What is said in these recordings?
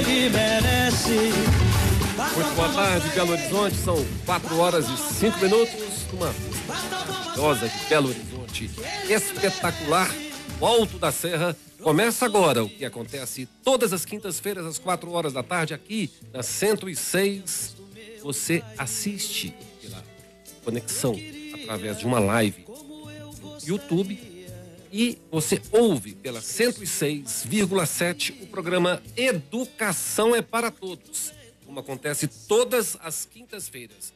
ele merece. Muito boa tarde, Belo Horizonte. São 4h05. Uma maravilhosa de Belo Horizonte. Espetacular. O Alto da Serra começa agora. O que acontece todas as quintas-feiras, às 4 da tarde, aqui na 106. Você assiste pela conexão através de uma live no YouTube. E você ouve pela 106,7 o programa Educação é para Todos. Como acontece todas as quintas-feiras,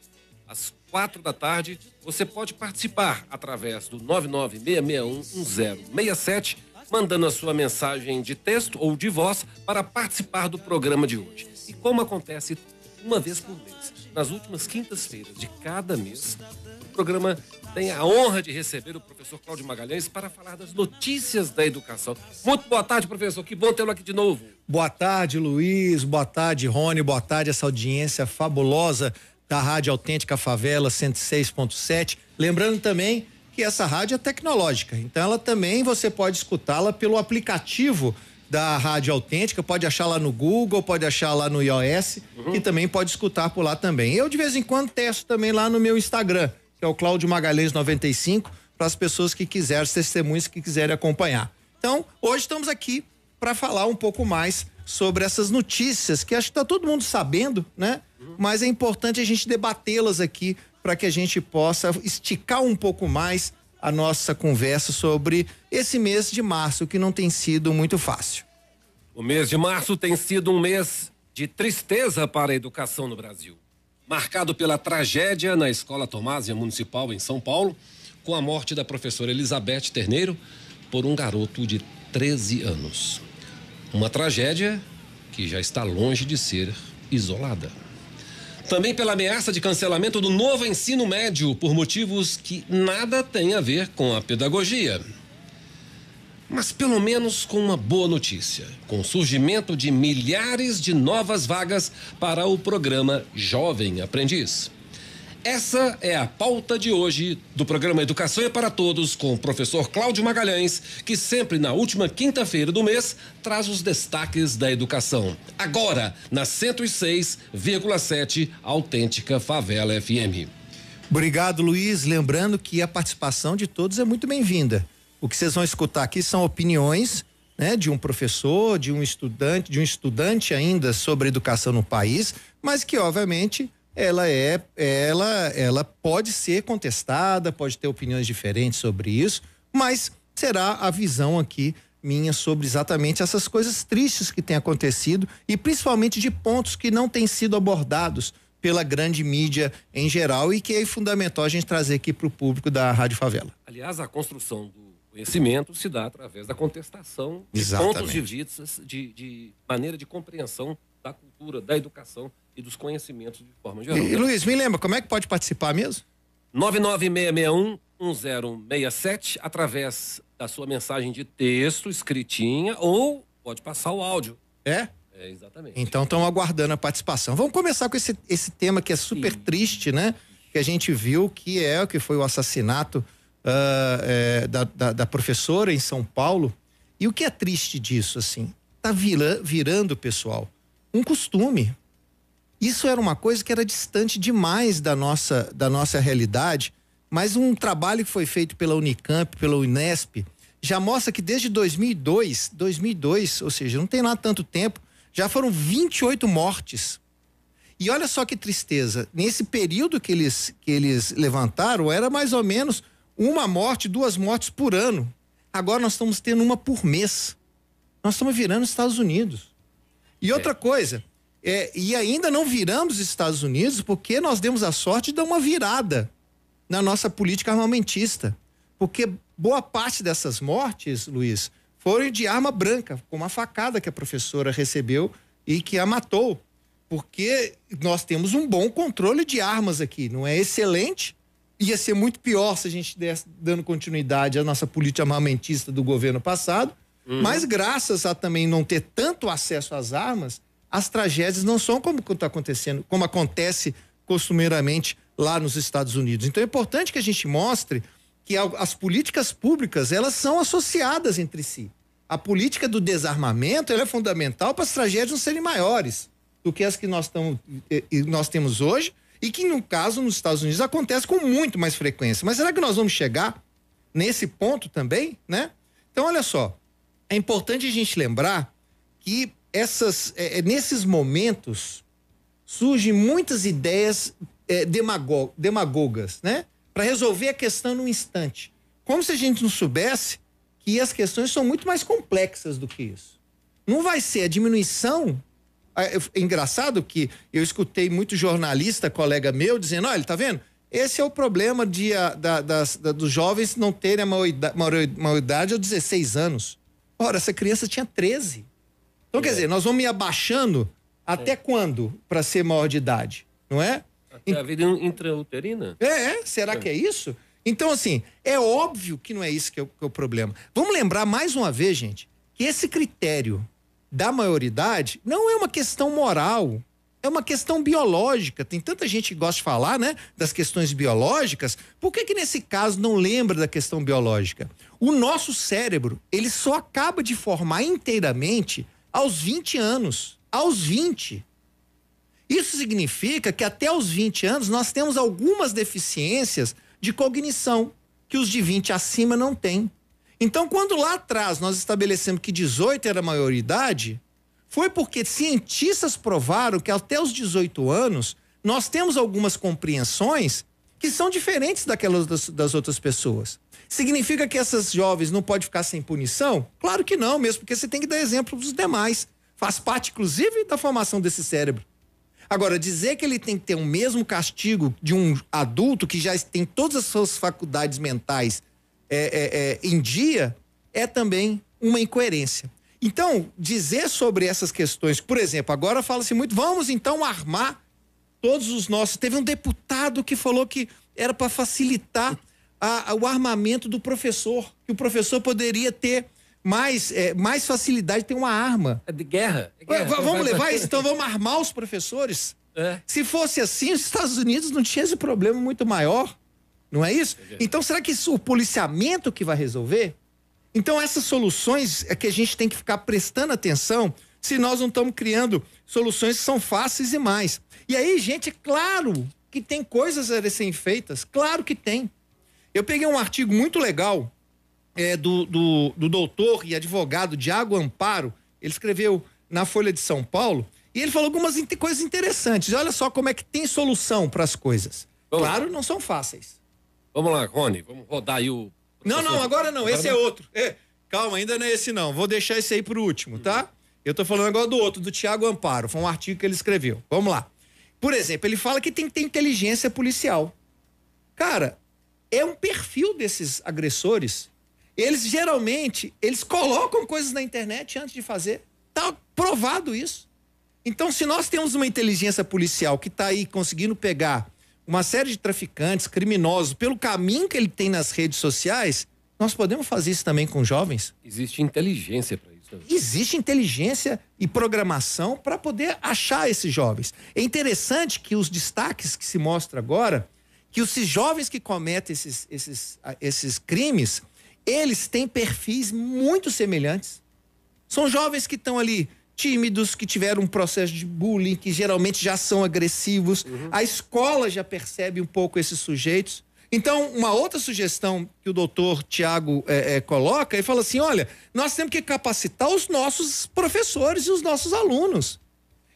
às 4 da tarde, você pode participar através do 996611067, mandando a sua mensagem de texto ou de voz para participar do programa de hoje. E como acontece uma vez por mês, nas últimas quintas-feiras de cada mês, o programa tem a honra de receber o professor Cláudio Magalhães para falar das notícias da educação. Muito boa tarde, professor. Que bom tê-lo aqui de novo. Boa tarde, Luiz. Boa tarde, Rony. Boa tarde, essa audiência fabulosa da Rádio Autêntica Favela 106.7. Lembrando também que essa rádio é tecnológica. Então ela também você pode escutá-la pelo aplicativo da Rádio Autêntica, pode achar lá no Google, pode achar lá no iOS e também pode escutar por lá também. Eu de vez em quando testo também lá no meu Instagram, que é o Cláudio Magalhães 95, para as pessoas que quiserem, os testemunhos que quiserem acompanhar. Então, hoje estamos aqui para falar um pouco mais sobre essas notícias que acho que tá todo mundo sabendo, né? Mas é importante a gente debatê-las aqui para que a gente possa esticar um pouco mais a nossa conversa sobre esse mês de março, que não tem sido muito fácil. O mês de março tem sido um mês de tristeza para a educação no Brasil, marcado pela tragédia na Escola Tomásia Municipal em São Paulo, com a morte da professora Elizabeth Terneiro por um garoto de 13 anos. Uma tragédia que já está longe de ser isolada. Também pela ameaça de cancelamento do novo ensino médio por motivos que nada têm a ver com a pedagogia. Mas pelo menos com uma boa notícia, com o surgimento de milhares de novas vagas para o programa Jovem Aprendiz. Essa é a pauta de hoje do programa Educação é para Todos, com o professor Cláudio Magalhães, que sempre na última quinta-feira do mês traz os destaques da educação. Agora, na 106,7 Autêntica Favela FM. Obrigado, Luiz. Lembrando que a participação de todos é muito bem-vinda. O que vocês vão escutar aqui são opiniões, né, de um professor, de um estudante ainda sobre educação no país, mas que obviamente ela pode ser contestada, pode ter opiniões diferentes sobre isso, mas será a visão aqui minha sobre exatamente essas coisas tristes que têm acontecido e principalmente de pontos que não têm sido abordados pela grande mídia em geral e que é fundamental a gente trazer aqui para o público da Rádio Favela. Aliás, a construção do conhecimento se dá através da contestação de pontos de vista, de maneira de compreensão da cultura, da educação e dos conhecimentos de forma geral. E Luiz, me lembra, como é que pode participar mesmo? 996611067, através da sua mensagem de texto, escritinha, ou pode passar o áudio. É, exatamente. Então estão aguardando a participação. Vamos começar com esse tema que é super triste, né? Que a gente viu que foi o assassinato da professora em São Paulo. E o que é triste disso, assim? Tá virando, pessoal, um costume. Isso era uma coisa que era distante demais da nossa realidade, mas um trabalho que foi feito pela Unicamp, pela Unesp, já mostra que desde 2002, ou seja, não tem lá tanto tempo, já foram 28 mortes. E olha só que tristeza, nesse período que eles levantaram, era mais ou menos 2 mortes por ano. Agora nós estamos tendo uma por mês. Nós estamos virando os Estados Unidos. E outra coisa, e ainda não viramos os Estados Unidos porque nós demos a sorte de dar uma virada na nossa política armamentista. Porque boa parte dessas mortes, Luiz, foram de arma branca, com uma facada que a professora recebeu e que a matou. Porque nós temos um bom controle de armas aqui, não é excelente, ia ser muito pior se a gente estivesse dando continuidade à nossa política armamentista do governo passado, mas graças a também não ter tanto acesso às armas, as tragédias não são como está acontecendo, como acontece costumeiramente lá nos Estados Unidos. Então é importante que a gente mostre que as políticas públicas, elas são associadas entre si. A política do desarmamento ela é fundamental para as tragédias não serem maiores do que as que nós temos hoje e que, no caso, nos Estados Unidos acontece com muito mais frequência. Mas será que nós vamos chegar nesse ponto também, né? Então, olha só, é importante a gente lembrar que nesses momentos surgem muitas ideias demagogas, né? Para resolver a questão num instante. Como se a gente não soubesse que as questões são muito mais complexas do que isso. Não vai ser a diminuição. É engraçado que eu escutei muito jornalista, colega meu, dizendo: olha, tá vendo? Esse é o problema dos jovens não terem a maioridade aos 16 anos. Ora, essa criança tinha 13. Então, quer dizer, nós vamos ir abaixando até quando para ser maior de idade, não é? Até a vida intrauterina? Será que é isso? Então, assim, é óbvio que não é isso que é o problema. Vamos lembrar mais uma vez, gente, que esse critério da maioridade não é uma questão moral, é uma questão biológica. Tem tanta gente que gosta de falar, né, das questões biológicas. Por que nesse caso não lembra da questão biológica? O nosso cérebro, ele só acaba de formar inteiramente aos 20 anos. Aos 20. Isso significa que até os 20 anos nós temos algumas deficiências de cognição que os de 20 acima não têm. Então, quando lá atrás nós estabelecemos que 18 era a maioridade, foi porque cientistas provaram que até os 18 anos nós temos algumas compreensões que são diferentes daquelas das outras pessoas. Significa que essas jovens não podem ficar sem punição? Claro que não, mesmo porque você tem que dar exemplo dos demais. Faz parte, inclusive, da formação desse cérebro. Agora, dizer que ele tem que ter o mesmo castigo de um adulto que já tem todas as suas faculdades mentais em dia é também uma incoerência. Então, dizer sobre essas questões, por exemplo, agora fala-se muito, vamos então armar todos os nossos. Teve um deputado que falou que era para facilitar o armamento do professor, que o professor poderia ter mais facilidade de ter uma arma. É de guerra. Vamos levar isso? Então vamos armar os professores? Se fosse assim, os Estados Unidos não tinha esse problema muito maior. Não é isso? Então será que isso, o policiamento que vai resolver? Então essas soluções é que a gente tem que ficar prestando atenção se nós não estamos criando soluções que são fáceis e mais. E aí, gente, é claro que tem coisas a serem feitas. Claro que tem. Eu peguei um artigo muito legal do doutor e advogado Diago Amparo. Ele escreveu na Folha de São Paulo e ele falou algumas coisas interessantes. Olha só como é que tem solução para as coisas. Claro, não são fáceis. Vamos lá, Rony, vamos rodar aí o... Não, agora não, esse é outro. Calma, ainda não é esse não, vou deixar esse aí pro último, tá? Eu tô falando agora do outro, do Tiago Amparo, foi um artigo que ele escreveu. Vamos lá. Por exemplo, ele fala que tem que ter inteligência policial. Cara, é um perfil desses agressores. Eles geralmente, eles colocam coisas na internet antes de fazer. Tá provado isso. Então, se nós temos uma inteligência policial que tá aí conseguindo pegar uma série de traficantes, criminosos, pelo caminho que ele tem nas redes sociais, nós podemos fazer isso também com jovens? Existe inteligência para isso também. Existe inteligência e programação para poder achar esses jovens. É interessante que os destaques que se mostram agora, que os jovens que cometem esses crimes, eles têm perfis muito semelhantes. São jovens que estão ali tímidos, que tiveram um processo de bullying, que geralmente já são agressivos. A escola já percebe um pouco esses sujeitos. Então, uma outra sugestão que o doutor Tiago coloca, ele fala assim, olha, nós temos que capacitar os nossos professores e os nossos alunos.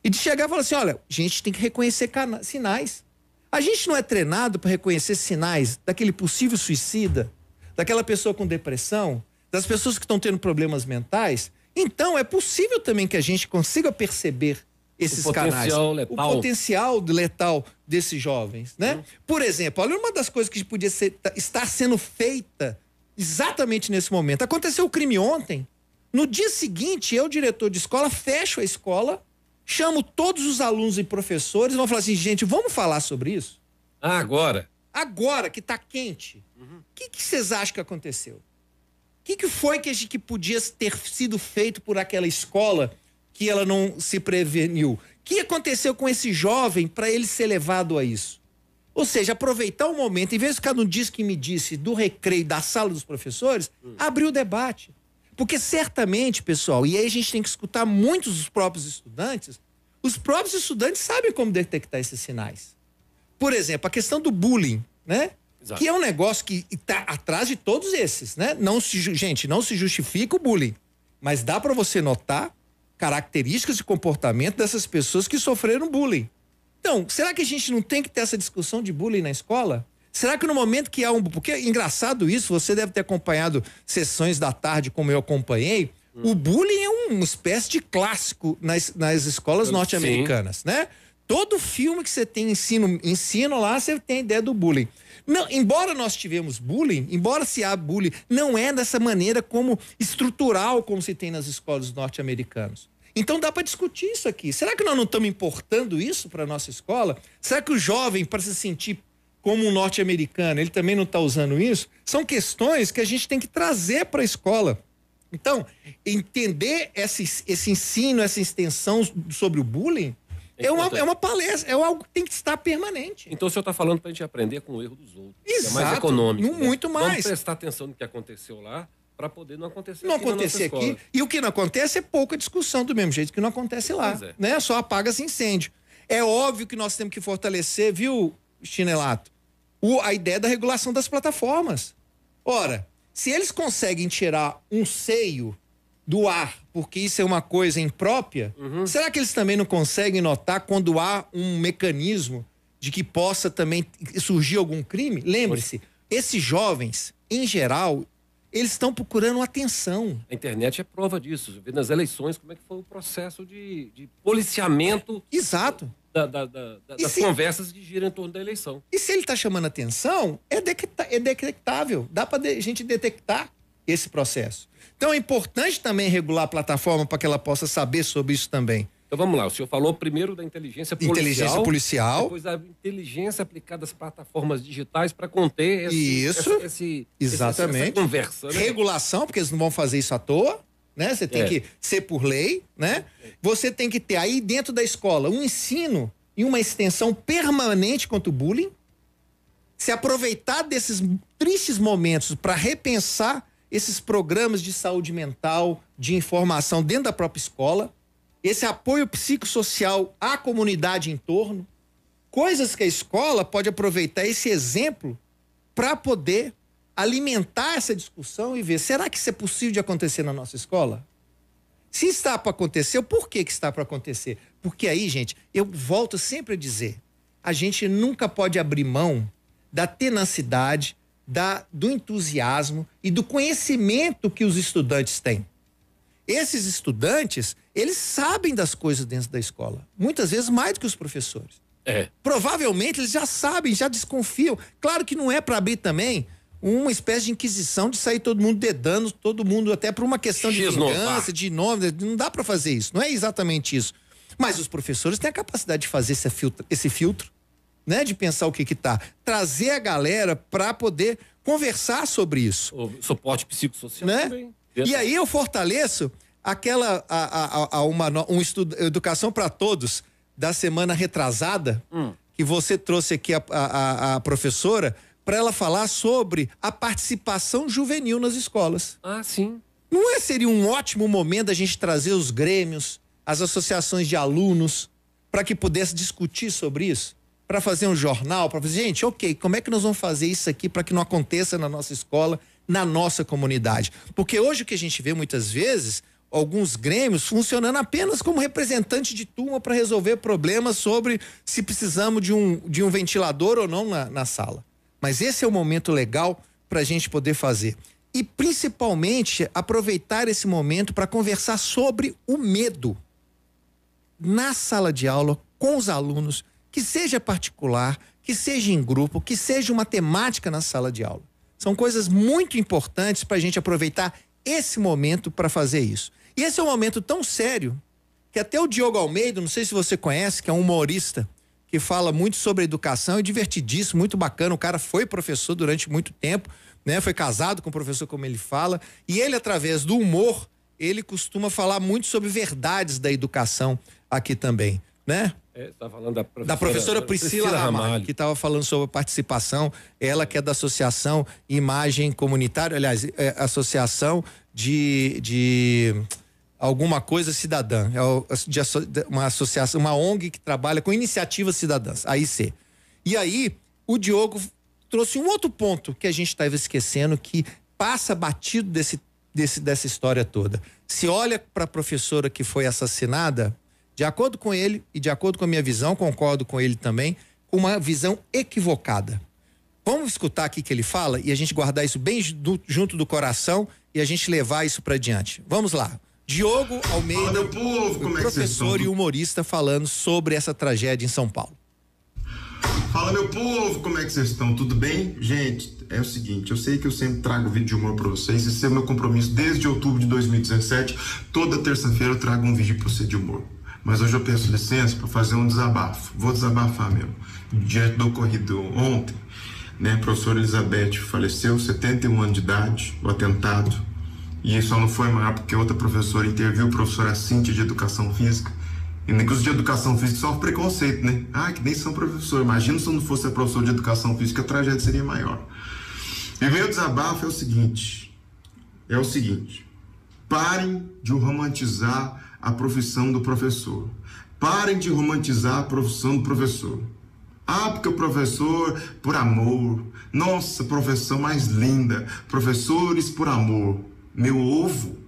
E de chegar e falar assim, olha, a gente tem que reconhecer sinais. A gente não é treinado para reconhecer sinais daquele possível suicida, daquela pessoa com depressão, das pessoas que estão tendo problemas mentais. Então, é possível também que a gente consiga perceber esses canais. O potencial letal desses jovens, né? Por exemplo, olha uma das coisas que podia estar sendo feita exatamente nesse momento. Aconteceu o crime ontem. No dia seguinte, eu, diretor de escola, fecho a escola, chamo todos os alunos e professores e vou falar assim, gente, vamos falar sobre isso? Agora? Agora, que tá quente. O que vocês acham que aconteceu? O que foi que podia ter sido feito por aquela escola que ela não se preveniu? O que aconteceu com esse jovem para ele ser levado a isso? Ou seja, aproveitar o momento, em vez de ficar no diz que me disse do recreio da sala dos professores, abrir o debate. Porque certamente, pessoal, e aí a gente tem que escutar muitos dos próprios estudantes, os próprios estudantes sabem como detectar esses sinais. Por exemplo, a questão do bullying, né? Exato. Que é um negócio que está atrás de todos esses, né? Gente, não se justifica o bullying, mas dá para você notar características de comportamento dessas pessoas que sofreram bullying. Então, será que a gente não tem que ter essa discussão de bullying na escola? Será que no momento que há porque é engraçado isso, você deve ter acompanhado sessões da tarde como eu acompanhei, o bullying é uma espécie de clássico nas escolas norte-americanas, né? Todo filme que você tem ensino lá, você tem a ideia do bullying. Não, embora nós tivemos bullying, embora se há bullying, não é dessa maneira como estrutural como se tem nas escolas norte-americanas. Então dá para discutir isso aqui. Será que nós não estamos importando isso para nossa escola? Será que o jovem, para se sentir como um norte-americano, ele também não está usando isso? São questões que a gente tem que trazer para a escola. Então, entender esse ensino, essa extensão sobre o bullying é uma palestra, é algo que tem que estar permanente. Então o senhor está falando para a gente aprender com o erro dos outros. Exato, é mais econômico. Muito mais. Vamos prestar atenção no que aconteceu lá para poder não acontecer aqui. Não acontecer aqui. E o que não acontece é pouca discussão, do mesmo jeito que não acontece lá. Né? Só apaga-se incêndio. É óbvio que nós temos que fortalecer, viu, Chinelato, a ideia da regulação das plataformas. Ora, se eles conseguem tirar um seio do ar, porque isso é uma coisa imprópria, será que eles também não conseguem notar quando há um mecanismo de que possa também surgir algum crime? Lembre-se, esses jovens, em geral, eles estão procurando atenção. A internet é prova disso. Você vê nas eleições como é que foi o processo de policiamento. Exato. Das conversas que giram em torno da eleição. E se ele está chamando atenção, é detectável. Dá para a gente detectar esse processo. Então é importante também regular a plataforma para que ela possa saber sobre isso também. Então vamos lá, o senhor falou primeiro da inteligência policial. Depois da inteligência aplicada às plataformas digitais para conter essa conversa. Né? Regulação, porque eles não vão fazer isso à toa, né? Você tem que ser por lei, né? Você tem que ter aí dentro da escola um ensino e uma extensão permanente contra o bullying, se aproveitar desses tristes momentos para repensar esses programas de saúde mental, de informação dentro da própria escola, esse apoio psicossocial à comunidade em torno, coisas que a escola pode aproveitar esse exemplo para poder alimentar essa discussão e ver, será que isso é possível de acontecer na nossa escola? Se está para acontecer, por que está para acontecer? Porque aí, gente, eu volto sempre a dizer, a gente nunca pode abrir mão da tenacidade, do entusiasmo e do conhecimento que os estudantes têm. Esses estudantes, eles sabem das coisas dentro da escola, muitas vezes mais do que os professores. Provavelmente eles já sabem, já desconfiam. Claro que não é para abrir também uma espécie de inquisição de sair todo mundo dedando, todo mundo até por uma questão de vingança, de nome, não dá para fazer isso, não é exatamente isso. Mas os professores têm a capacidade de fazer esse filtro, né, de pensar o que tá, trazer a galera para poder conversar sobre isso. O suporte psicossocial, né? Também. E aí eu fortaleço aquela educação para todos da semana retrasada, que você trouxe aqui a professora para ela falar sobre a participação juvenil nas escolas. Ah, sim. Não seria um ótimo momento a gente trazer os grêmios, as associações de alunos, para que pudesse discutir sobre isso? Para fazer um jornal, para fazer, gente, ok, como é que nós vamos fazer isso aqui para que não aconteça na nossa escola, na nossa comunidade? Porque hoje o que a gente vê muitas vezes, alguns grêmios funcionando apenas como representante de turma para resolver problemas sobre se precisamos de um ventilador ou não na sala. Mas esse é o momento legal para a gente poder fazer. E principalmente aproveitar esse momento para conversar sobre o medo na sala de aula com os alunos, que seja particular, que seja em grupo, que seja uma temática na sala de aula. São coisas muito importantes para a gente aproveitar esse momento para fazer isso. E esse é um momento tão sério que até o Diogo Almeida, não sei se você conhece, que é um humorista que fala muito sobre educação, é divertidíssimo, muito bacana. O cara foi professor durante muito tempo, né? Foi casado com o professor, como ele fala, e ele, através do humor, ele costuma falar muito sobre verdades da educação aqui também, né? Tá falando da professora Priscila Ramalho, que estava falando sobre a participação, ela que é da Associação Imagem Comunitária, aliás, Associação de alguma coisa cidadã, uma associação, uma ONG que trabalha com iniciativas cidadãs, AIC. E aí, o Diogo trouxe um outro ponto que a gente estava esquecendo, que passa batido dessa história toda. Se olha para a professora que foi assassinada, de acordo com ele e de acordo com a minha visão, concordo com ele também, com uma visão equivocada. Vamos escutar aqui que ele fala e a gente guardar isso bem junto do coração e a gente levar isso para diante. Vamos lá. Diogo Almeida, professor e humorista, falando sobre essa tragédia em São Paulo. Fala, meu povo, como é que vocês estão? Tudo bem? Gente, é o seguinte, eu sei que eu sempre trago vídeo de humor para vocês, esse é o meu compromisso desde outubro de 2017, toda terça-feira eu trago um vídeo para você de humor. Mas hoje eu peço licença para fazer um desabafo, vou desabafar mesmo. Diante do ocorrido ontem, né, a professora Elizabeth faleceu, 71 anos de idade, o atentado. E só não foi maior porque outra professora interviu, a professora Cíntia de Educação Física. E negócio de Educação Física sofre preconceito, né? Ah, que nem são professor. Imagina se eu não fosse a professora de Educação Física, a tragédia seria maior. E o meu desabafo é o seguinte, parem de romantizar a profissão do professor. Parem de romantizar a profissão do professor. Ah, porque o professor, por amor. Nossa, profissão mais linda. Professores por amor.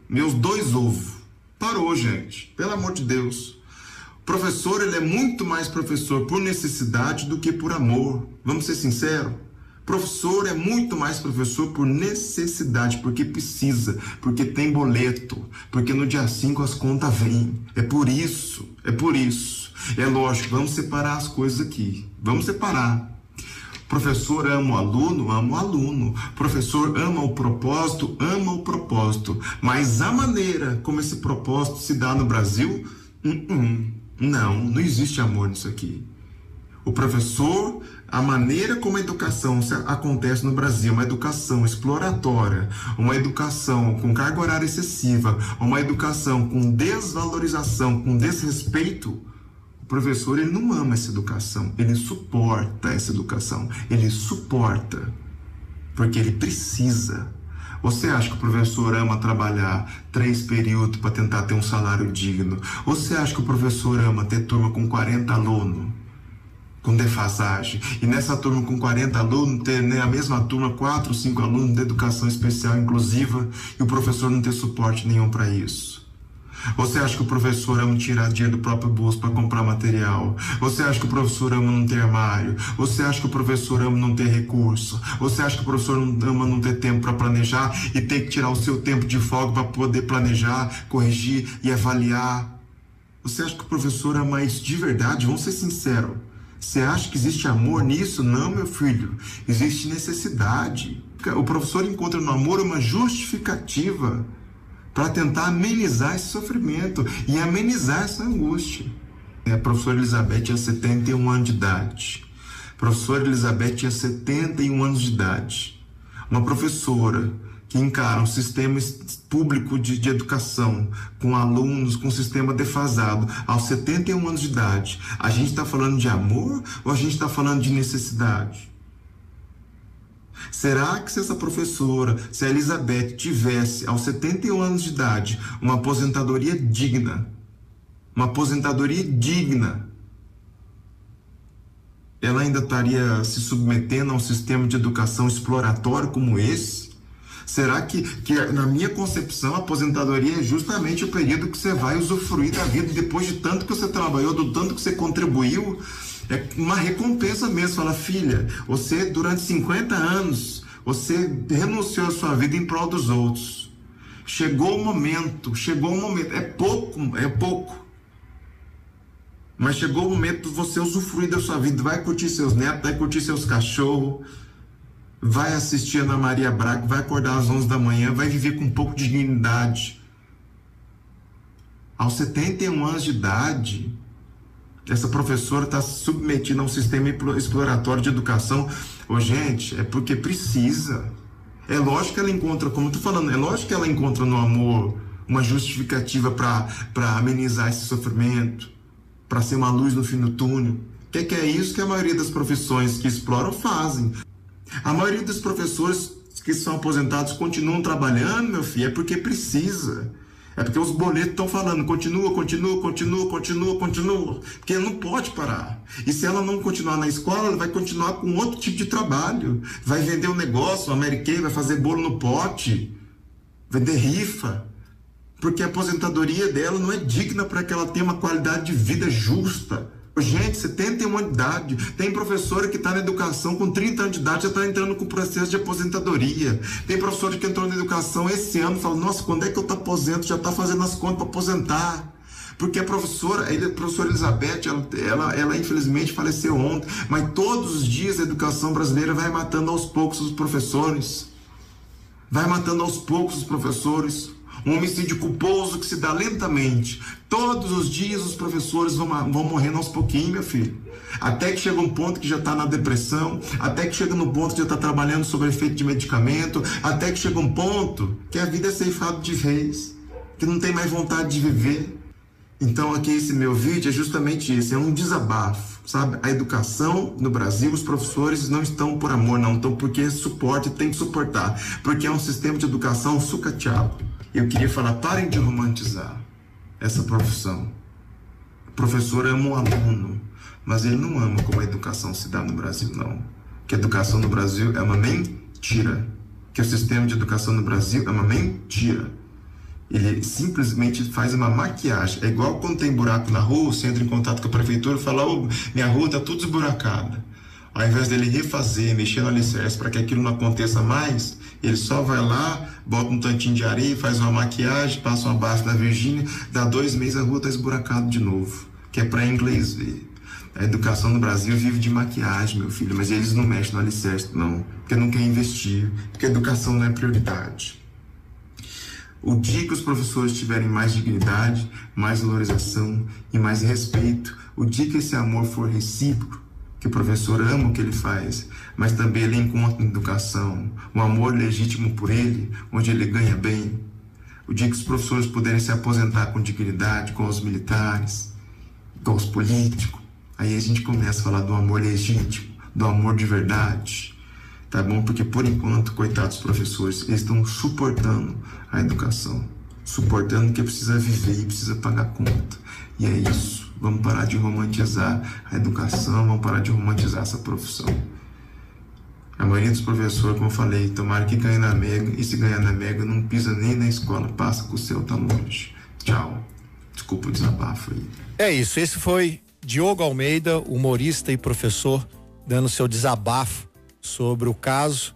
Meus 2 ovos. Parou, gente. Pelo amor de Deus. O professor, ele é muito mais professor por necessidade do que por amor. Vamos ser sinceros? Professor é muito mais professor por necessidade, porque precisa, porque tem boleto, porque no dia 5 as contas vêm. É por isso. É lógico, vamos separar as coisas aqui. Vamos separar. Professor ama o aluno. Professor ama o propósito. Mas a maneira como esse propósito se dá no Brasil, não existe amor nisso aqui. O professor, a maneira como a educação acontece no Brasil, uma educação exploratória, uma educação com carga horária excessiva, uma educação com desvalorização, com desrespeito, o professor, ele não ama essa educação, ele suporta essa educação, porque ele precisa. Você acha que o professor ama trabalhar 3 períodos para tentar ter um salário digno? Você acha que o professor ama ter turma com 40 alunos? Com defasagem. E nessa turma com 40 alunos, ter, né, a mesma turma, 4 ou 5 alunos de educação especial inclusiva e o professor não ter suporte nenhum para isso. Você acha que o professor ama tirar dinheiro do próprio bolso para comprar material? Você acha que o professor ama não ter armário? Você acha que o professor ama não ter recurso? Você acha que o professor ama não ter tempo para planejar e ter que tirar o seu tempo de folga para poder planejar, corrigir e avaliar? Você acha que o professor ama isso de verdade? Vamos ser sinceros. Você acha que existe amor nisso? Não, meu filho. Existe necessidade. O professor encontra no amor uma justificativa para tentar amenizar esse sofrimento e amenizar essa angústia. A professora Elizabeth tinha 71 anos de idade. A professora Elizabeth tinha 71 anos de idade. Uma professora que encara um sistema público de educação, com alunos, com um sistema defasado, aos 71 anos de idade. A gente está falando de amor ou a gente está falando de necessidade? Será que se essa professora, se a Elizabeth tivesse, aos 71 anos de idade, uma aposentadoria digna, ela ainda estaria se submetendo a um sistema de educação exploratório como esse? Será que na minha concepção, a aposentadoria é justamente o período que você vai usufruir da vida depois de tanto que você trabalhou, do tanto que você contribuiu? É uma recompensa mesmo. Fala, filha, você durante 50 anos, você renunciou à sua vida em prol dos outros. Chegou o momento, é pouco. Mas chegou o momento de você usufruir da sua vida, vai curtir seus netos, vai curtir seus cachorros, vai assistir a Ana Maria Braga, vai acordar às 11 da manhã, vai viver com um pouco de dignidade. Aos 71 anos de idade, essa professora está submetida a um sistema exploratório de educação. Gente, é porque precisa. É lógico que ela encontra, como eu tô falando, é lógico que ela encontra no amor uma justificativa para amenizar esse sofrimento, para ser uma luz no fim do túnel. Que é isso que a maioria das profissões que exploram fazem. A maioria dos professores que são aposentados continuam trabalhando, meu filho, é porque precisa. É porque os boletos estão falando, continua, porque não pode parar. E se ela não continuar na escola, ela vai continuar com outro tipo de trabalho. Vai vender um negócio, um americano, vai fazer bolo no pote, vender rifa. Porque a aposentadoria dela não é digna para que ela tenha uma qualidade de vida justa. Gente, 71 anos de idade, tem professora que está na educação com 30 anos de idade, já está entrando com o processo de aposentadoria. Tem professora que entrou na educação esse ano e fala, nossa, quando é que eu te aposento? Já está fazendo as contas para aposentar. Porque a professora Elizabeth, ela infelizmente faleceu ontem, mas todos os dias a educação brasileira vai matando aos poucos os professores. Vai matando aos poucos os professores. Um homicídio culposo que se dá lentamente. Todos os dias os professores vão morrendo aos pouquinhos, meu filho. Até que chega um ponto que já está na depressão, até que chega no ponto que já está trabalhando sob efeito de medicamento, até que chega um ponto que a vida é ceifada de vez, que não tem mais vontade de viver. Então aqui esse meu vídeo é justamente isso, é um desabafo, sabe? A educação no Brasil, os professores não estão por amor, não estão porque suporte, tem que suportar, porque é um sistema de educação sucateado. Eu queria falar, parem de romantizar essa profissão. O professor ama um aluno, mas ele não ama como a educação se dá no Brasil, não. Que a educação no Brasil é uma mentira. Que o sistema de educação no Brasil é uma mentira. Ele simplesmente faz uma maquiagem. É igual quando tem buraco na rua, você entra em contato com a prefeitura e fala, minha rua está tudo esburacada. Ao invés dele refazer, mexer no alicerce para que aquilo não aconteça mais, ele só vai lá, bota um tantinho de areia, faz uma maquiagem, passa uma base da Virgínia, dá 2 meses a rua está esburacada de novo, que é para inglês ver. A educação no Brasil vive de maquiagem, meu filho, mas eles não mexem no alicerce, não, porque não quer investir, porque a educação não é prioridade. O dia que os professores tiverem mais dignidade, mais valorização e mais respeito, o dia que esse amor for recíproco, que o professor ama o que ele faz, mas também ele encontra na educação um amor legítimo por ele, onde ele ganha bem. O dia que os professores puderem se aposentar com dignidade, com os militares, com os políticos, aí a gente começa a falar do amor legítimo, do amor de verdade, tá bom? Porque por enquanto, coitados professores, eles estão suportando a educação, suportando que precisa viver e precisa pagar conta. E é isso. Vamos parar de romantizar a educação, vamos parar de romantizar essa profissão. A maioria dos professores, como eu falei, tomara que ganhe na Mega, e se ganhar na Mega, não pisa nem na escola, passa que o céu tá longe. Tchau. Desculpa o desabafo aí. É isso, esse foi Diogo Almeida, humorista e professor, dando seu desabafo sobre o caso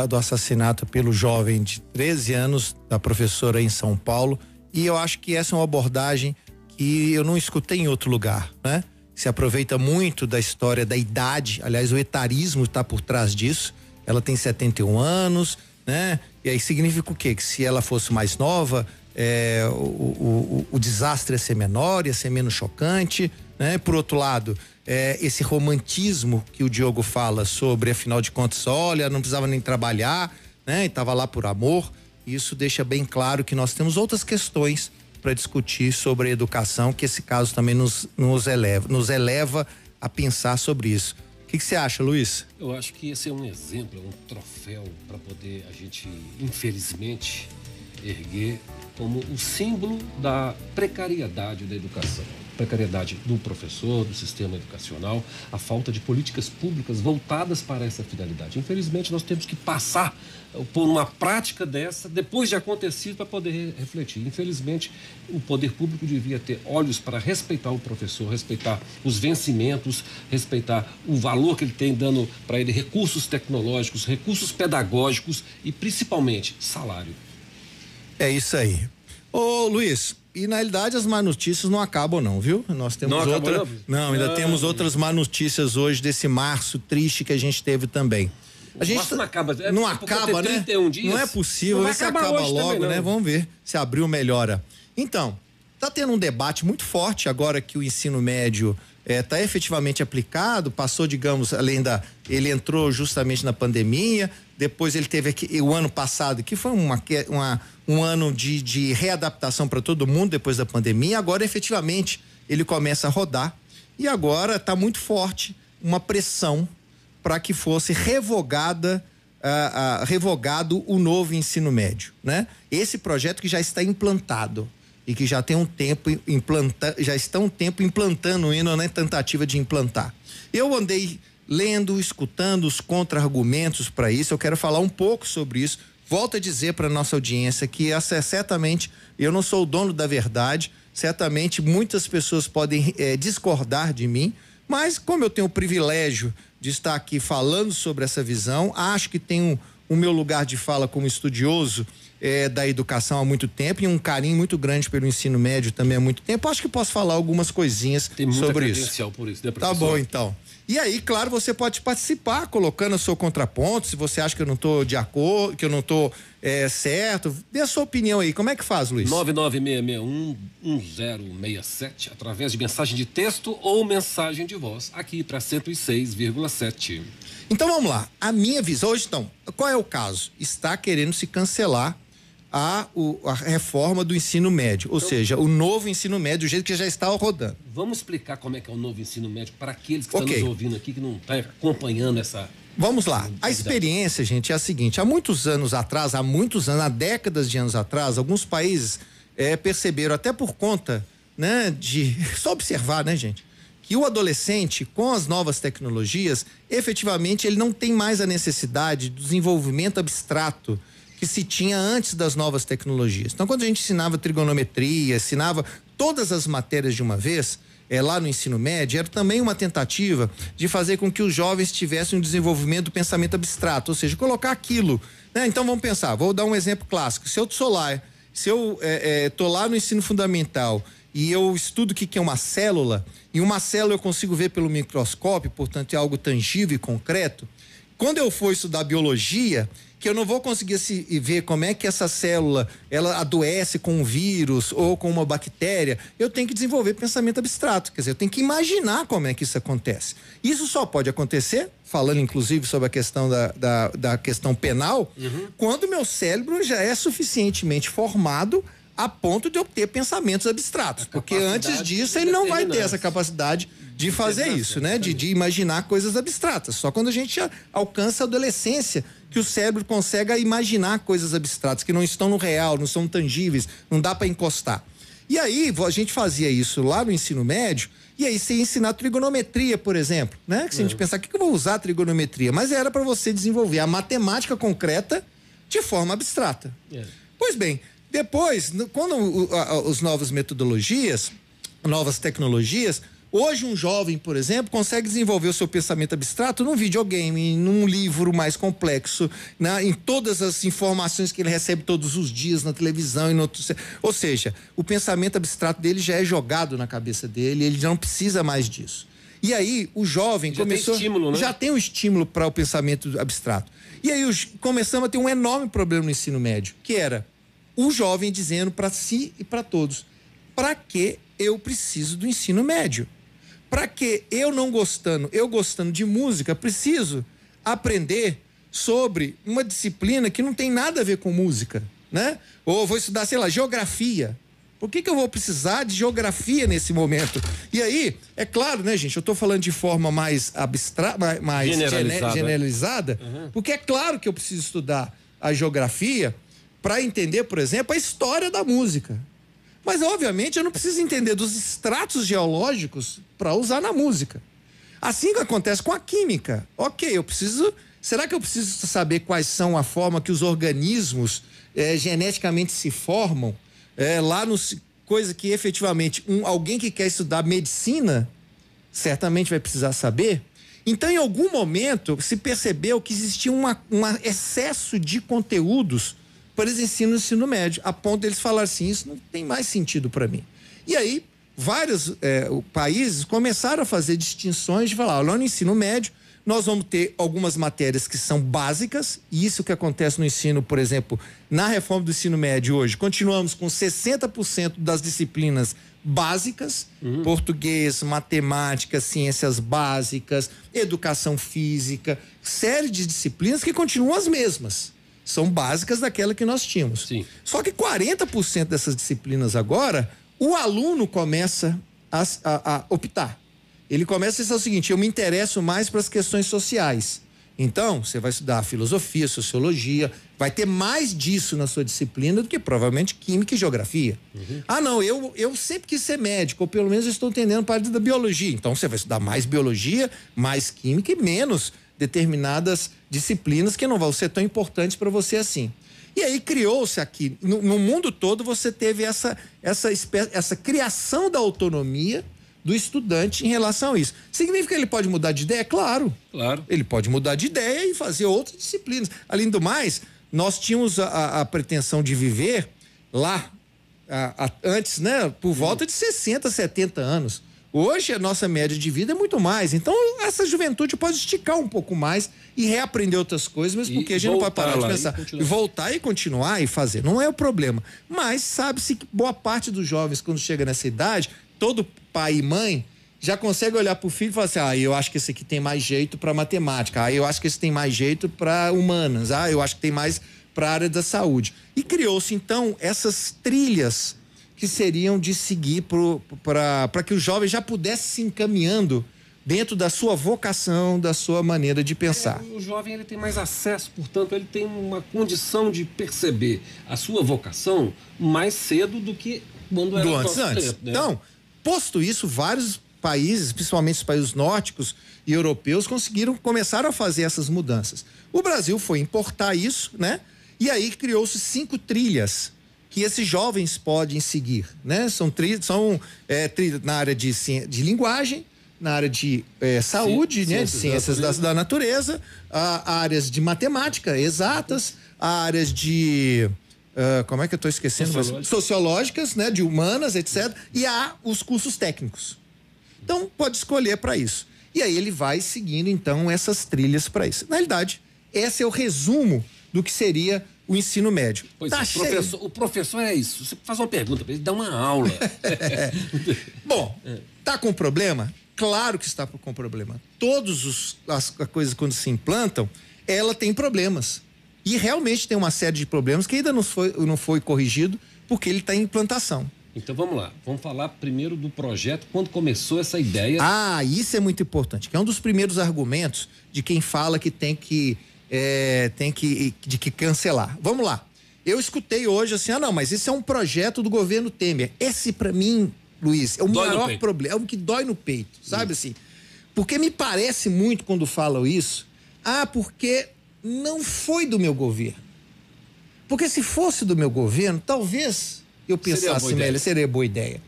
do assassinato pelo jovem de 13 anos, da professora em São Paulo, e eu acho que essa é uma abordagem que eu não escutei em outro lugar, né? Se aproveita muito da história da idade, aliás, o etarismo está por trás disso. Ela tem 71 anos, né? E aí significa o quê? Que se ela fosse mais nova, o desastre ia ser menor, ia ser menos chocante, né? Por outro lado, esse romantismo que o Diogo fala sobre, afinal de contas, olha, não precisava nem trabalhar, né? E estava lá por amor. Isso deixa bem claro que nós temos outras questões para discutir sobre a educação, que esse caso também nos eleva a pensar sobre isso. O que você acha, Luiz? Eu acho que esse é um exemplo, um troféu para poder a gente, infelizmente, erguer como o símbolo da precariedade da educação. Precariedade do professor, do sistema educacional, a falta de políticas públicas voltadas para essa finalidade. Infelizmente, nós temos que passar por uma prática dessa depois de acontecido para poder refletir. Infelizmente, o poder público devia ter olhos para respeitar o professor, respeitar os vencimentos, respeitar o valor que ele tem, dando para ele recursos tecnológicos, recursos pedagógicos e, principalmente, salário. É isso aí. Ô, Luiz, e na realidade as má notícias não acabam não, viu? Nós temos ainda temos outras má notícias hoje desse março triste que a gente teve também. A gente não acaba, não acaba, né? 31 dias, não é possível, vê se acaba logo, né? Vamos ver se abril melhora. Então, tá tendo um debate muito forte agora que o ensino médio tá efetivamente aplicado, passou, digamos, ele entrou justamente na pandemia, depois ele teve aqui o ano passado, que foi um ano de readaptação para todo mundo depois da pandemia, agora efetivamente ele começa a rodar e agora está muito forte uma pressão para que fosse revogada revogado o novo ensino médio, né? Esse projeto que já está implantado e que já tem um tempo já está um tempo implantando, indo na tentativa de implantar. Eu andei lendo, escutando os contra-argumentos para isso. Eu quero falar um pouco sobre isso. Volto a dizer para nossa audiência que essa certamente, eu não sou o dono da verdade, certamente muitas pessoas podem discordar de mim, mas como eu tenho o privilégio de estar aqui falando sobre essa visão, acho que tenho o meu lugar de fala como estudioso da educação há muito tempo e um carinho muito grande pelo ensino médio também há muito tempo. Acho que posso falar algumas coisinhas sobre isso. Por isso, né, tá bom, então. E aí, claro, você pode participar colocando o seu contraponto, se você acha que eu não estou de acordo, que eu não estou certo, dê a sua opinião aí. Como é que faz, Luiz? 996611067, através de mensagem de texto ou mensagem de voz, aqui para 106,7. Então vamos lá. A minha visão hoje, então, qual é o caso? Está querendo se cancelar a reforma do ensino médio, ou seja, o novo ensino médio, do jeito que já está rodando. Vamos explicar como é que é o novo ensino médio para aqueles que estão nos ouvindo aqui, que não estão acompanhando essa... Vamos lá. A experiência, gente, é a seguinte: há muitos anos atrás, há há décadas de anos atrás, alguns países perceberam, até por conta, né, de só observar, né, gente, que o adolescente, com as novas tecnologias, efetivamente ele não tem mais a necessidade do desenvolvimento abstrato que se tinha antes das novas tecnologias. Então, quando a gente ensinava trigonometria, ensinava todas as matérias de uma vez, lá no ensino médio, era também uma tentativa de fazer com que os jovens tivessem um desenvolvimento do pensamento abstrato, ou seja, colocar aquilo, né? Então vamos pensar, vou dar um exemplo clássico. Se eu tô lá no ensino fundamental e eu estudo o que é uma célula, e uma célula eu consigo ver pelo microscópio, portanto é algo tangível e concreto. Quando eu for estudar biologia, que eu não vou conseguir ver como é que essa célula ela adoece com um vírus ou com uma bactéria, eu tenho que desenvolver pensamento abstrato, quer dizer, eu tenho que imaginar como é que isso acontece. Isso só pode acontecer, falando inclusive sobre a questão da questão penal, quando o meu cérebro já é suficientemente formado a ponto de eu ter pensamentos abstratos, porque antes disso ele não vai ter essa capacidade de fazer isso, né? De imaginar coisas abstratas. Só quando a gente alcança a adolescência que o cérebro consegue imaginar coisas abstratas que não estão no real, não são tangíveis, não dá para encostar. E aí a gente fazia isso lá no ensino médio, e aí você ia ensinar trigonometria, por exemplo, né? Que se a gente pensar, o que eu vou usar trigonometria? Mas era para você desenvolver a matemática concreta de forma abstrata. Pois bem, depois, quando as novas metodologias, novas tecnologias, hoje um jovem, por exemplo, consegue desenvolver o seu pensamento abstrato num videogame, num livro mais complexo, né? Em todas as informações que ele recebe todos os dias na televisão e ou seja, o pensamento abstrato dele já é jogado na cabeça dele, ele já não precisa mais disso. E aí o jovem começou, já tem um estímulo para o pensamento abstrato. E aí começamos a ter um enorme problema no ensino médio, que era o jovem dizendo para si e para todos: para que eu preciso do ensino médio? Para que eu gostando de música, preciso aprender sobre uma disciplina que não tem nada a ver com música, né? Ou vou estudar, sei lá, geografia. Por que eu vou precisar de geografia nesse momento? E aí, é claro, né, gente? Eu tô falando de forma mais abstrata, mais generalizada, porque é claro que eu preciso estudar a geografia para entender, por exemplo, a história da música. Mas, obviamente, eu não preciso entender dos estratos geológicos para usar na música. Assim que acontece com a química. Ok, será que eu preciso saber quais são a forma que os organismos geneticamente se formam? Coisa que efetivamente alguém que quer estudar medicina certamente vai precisar saber. Então, em algum momento, se percebeu que existia um excesso de conteúdos para eles ensinam no ensino médio, a ponto deles falar assim: isso não tem mais sentido para mim. E aí, vários países começaram a fazer distinções de falar: lá no ensino médio, nós vamos ter algumas matérias que são básicas, e isso que acontece no ensino, por exemplo, na reforma do ensino médio hoje, continuamos com 60% das disciplinas básicas, português, matemática, ciências básicas, educação física, série de disciplinas que continuam as mesmas. São básicas daquela que nós tínhamos. Sim. Só que 40% dessas disciplinas agora, o aluno começa a optar. Ele começa a dizer o seguinte: eu me interesso mais para as questões sociais. Então, você vai estudar filosofia, sociologia, vai ter mais disso na sua disciplina do que provavelmente química e geografia. Ah, não, eu sempre quis ser médico, ou pelo menos eu estou entendendo parte da biologia. Então, você vai estudar mais biologia, mais química e menos determinadas disciplinas que não vão ser tão importantes para você assim. E aí criou-se aqui, no mundo todo, você teve essa criação da autonomia do estudante em relação a isso. Significa que ele pode mudar de ideia? Claro. Ele pode mudar de ideia e fazer outras disciplinas. Além do mais, nós tínhamos a pretensão de viver lá antes, né? Por volta de 60, 70 anos. Hoje a nossa média de vida é muito mais. Então essa juventude pode esticar um pouco mais e reaprender outras coisas, mas porque a gente não pode parar de pensar. E voltar e continuar e fazer. Não é o problema. Mas sabe-se que boa parte dos jovens, quando chega nessa idade, todo pai e mãe já consegue olhar pro filho e falar assim: eu acho que esse aqui tem mais jeito para matemática, eu acho que esse tem mais jeito para humanas, eu acho que tem mais para a área da saúde. E criou-se então essas trilhas que seriam de seguir para que o jovem já pudesse se encaminhando dentro da sua vocação, da sua maneira de pensar. O jovem ele tem mais acesso, portanto ele tem uma condição de perceber a sua vocação mais cedo do que quando era antes. Tempo, né? Então, posto isso, vários países, principalmente os países nórdicos e europeus, começaram a fazer essas mudanças. O Brasil foi importar isso, né? E aí criou-se 5 trilhas que esses jovens podem seguir, né? São trilhas na área de linguagem, na área de saúde, né? Ciências da natureza, áreas de matemática, exatas, áreas de como é que eu estou esquecendo? Sociológicas, né? De humanas, etc. E há os cursos técnicos. Então, pode escolher para isso. E aí ele vai seguindo, então, essas trilhas para isso. Na realidade, esse é o resumo do que seria o ensino médio. Pois o professor é isso. Você faz uma pergunta para ele, dá uma aula. Bom, tá com problema? Claro que está com problema. Todas as coisas, quando se implantam, ela tem problemas. E realmente tem uma série de problemas que ainda não foi corrigido porque ele está em implantação. Então vamos lá, vamos falar primeiro do projeto, quando começou essa ideia. Isso é muito importante, que é um dos primeiros argumentos de quem fala que tem que cancelar. Vamos lá, eu escutei hoje assim, não, mas isso é um projeto do governo Temer. Esse para mim, Luiz, é o maior problema, é o que dói no peito, sabe assim? Porque me parece muito quando falam isso, porque não foi do meu governo. Porque se fosse do meu governo, talvez eu pensasse melhor, seria boa ideia.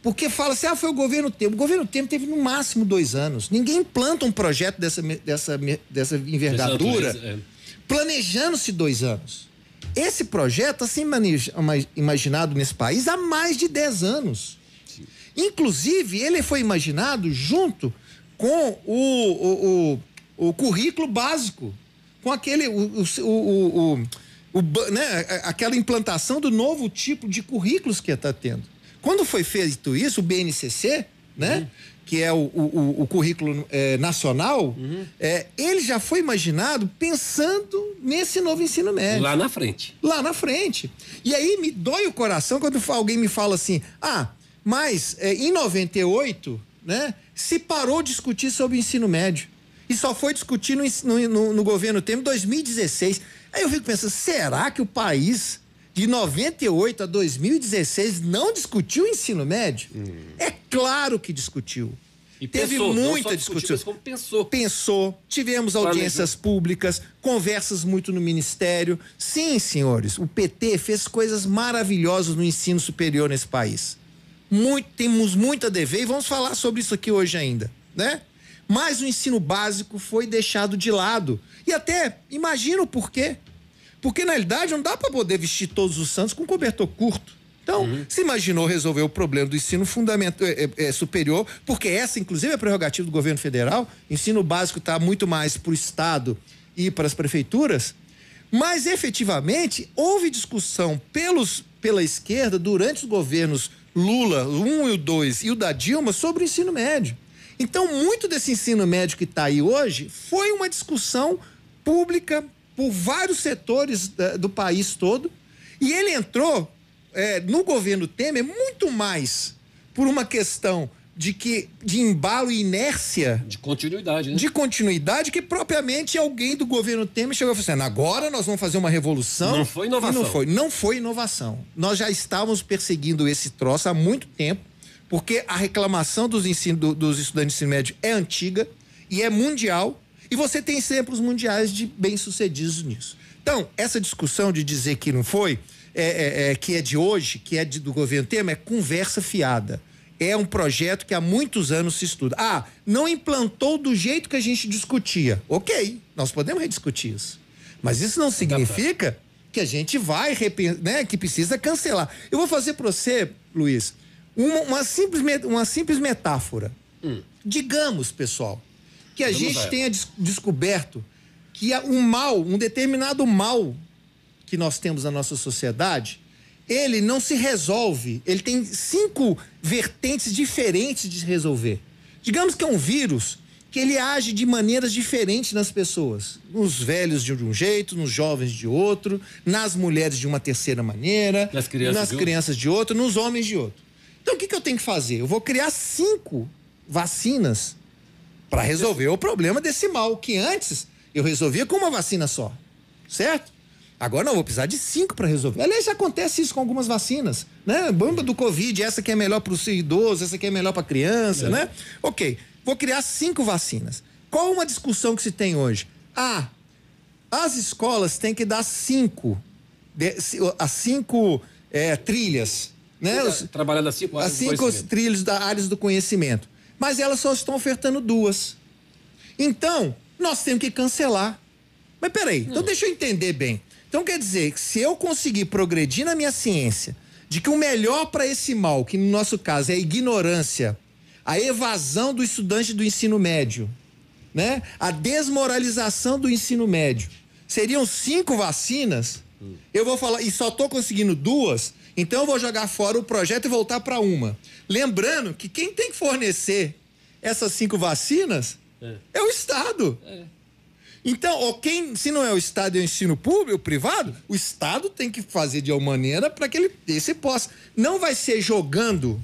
Porque fala assim, foi o governo Temer. O governo Temer teve no máximo 2 anos. Ninguém implanta um projeto dessa envergadura planejando-se 2 anos. Esse projeto está sendo imaginado nesse país há mais de 10 anos. Sim. Inclusive, ele foi imaginado junto com o currículo básico, com aquele aquela implantação do novo tipo de currículos que está tendo. Quando foi feito isso, o BNCC, né? Que é o currículo nacional, ele já foi imaginado pensando nesse novo ensino médio. Lá na frente. E aí me dói o coração quando alguém me fala assim, mas em 98, né? Se parou de discutir sobre o ensino médio. E só foi discutir no governo Temer em 2016. Aí eu fico pensando, será que o país de 98 a 2016 não discutiu o ensino médio? É claro que discutiu. E teve muita discussão. Mas como pensou? Pensou, tivemos audiências públicas, conversas muito no ministério. Sim, senhores, o PT fez coisas maravilhosas no ensino superior nesse país. Temos muito a dever e vamos falar sobre isso aqui hoje ainda, né? Mas o ensino básico foi deixado de lado. E até, imagina o porquê. Porque, na realidade, não dá para poder vestir todos os santos com cobertor curto. Então, se imaginou resolver o problema do ensino fundamental, superior, porque essa, inclusive, é a prerrogativa do governo federal. O ensino básico está muito mais para o Estado e para as prefeituras. Mas, efetivamente, houve discussão pela esquerda durante os governos Lula, o 1 e o 2, e o da Dilma, sobre o ensino médio. Então, muito desse ensino médio que está aí hoje foi uma discussão pública por vários setores do país todo, e ele entrou no governo Temer muito mais por uma questão de embalo e inércia. De continuidade, né? De continuidade, que propriamente alguém do governo Temer chegou e falou assim: agora nós vamos fazer uma revolução. Não foi inovação. Não foi inovação. Nós já estávamos perseguindo esse troço há muito tempo, porque a reclamação dos estudantes de ensino médio é antiga e é mundial, e você tem exemplos mundiais de bem-sucedidos nisso. Então, essa discussão de dizer que não foi, que é de hoje, que é do governo Temer, é conversa fiada. É um projeto que há muitos anos se estuda. Não implantou do jeito que a gente discutia. Ok, nós podemos rediscutir isso. Mas isso não significa que a gente vai, né, que precisa cancelar. Eu vou fazer para você, Luiz, uma simples metáfora. Digamos, pessoal, que a gente tenha descoberto que um determinado mal que nós temos na nossa sociedade, ele não se resolve, ele tem 5 vertentes diferentes de resolver. Digamos que é um vírus que ele age de maneiras diferentes nas pessoas. Nos velhos de um jeito, nos jovens de outro, nas mulheres de uma terceira maneira, nas crianças de outro, nos homens de outro. Então o que eu tenho que fazer? Eu vou criar 5 vacinas para resolver o problema desse mal, que antes eu resolvia com uma vacina só, certo? Agora não, vou precisar de 5 para resolver. Aliás, já acontece isso com algumas vacinas, né? Bomba do Covid, essa que é melhor para o idoso, essa que é melhor para a criança, né? Ok, vou criar 5 vacinas. Qual uma discussão que se tem hoje? As escolas têm que dar 5 trilhas, né? Trabalhando as 5 áreas do conhecimento. As 5 trilhas da áreas do conhecimento. Mas elas só estão ofertando 2. Então, nós temos que cancelar. Mas peraí, então deixa eu entender bem. Então quer dizer que se eu conseguir progredir na minha ciência de que o melhor para esse mal, que no nosso caso é a ignorância, a evasão do estudante do ensino médio, né? A desmoralização do ensino médio, seriam 5 vacinas, eu vou falar, e só estou conseguindo 2, então eu vou jogar fora o projeto e voltar para uma. Lembrando que quem tem que fornecer essas 5 vacinas é o Estado. Então, se não é o Estado e o ensino público, o privado, o Estado tem que fazer de uma maneira para que esse possa. Não vai ser jogando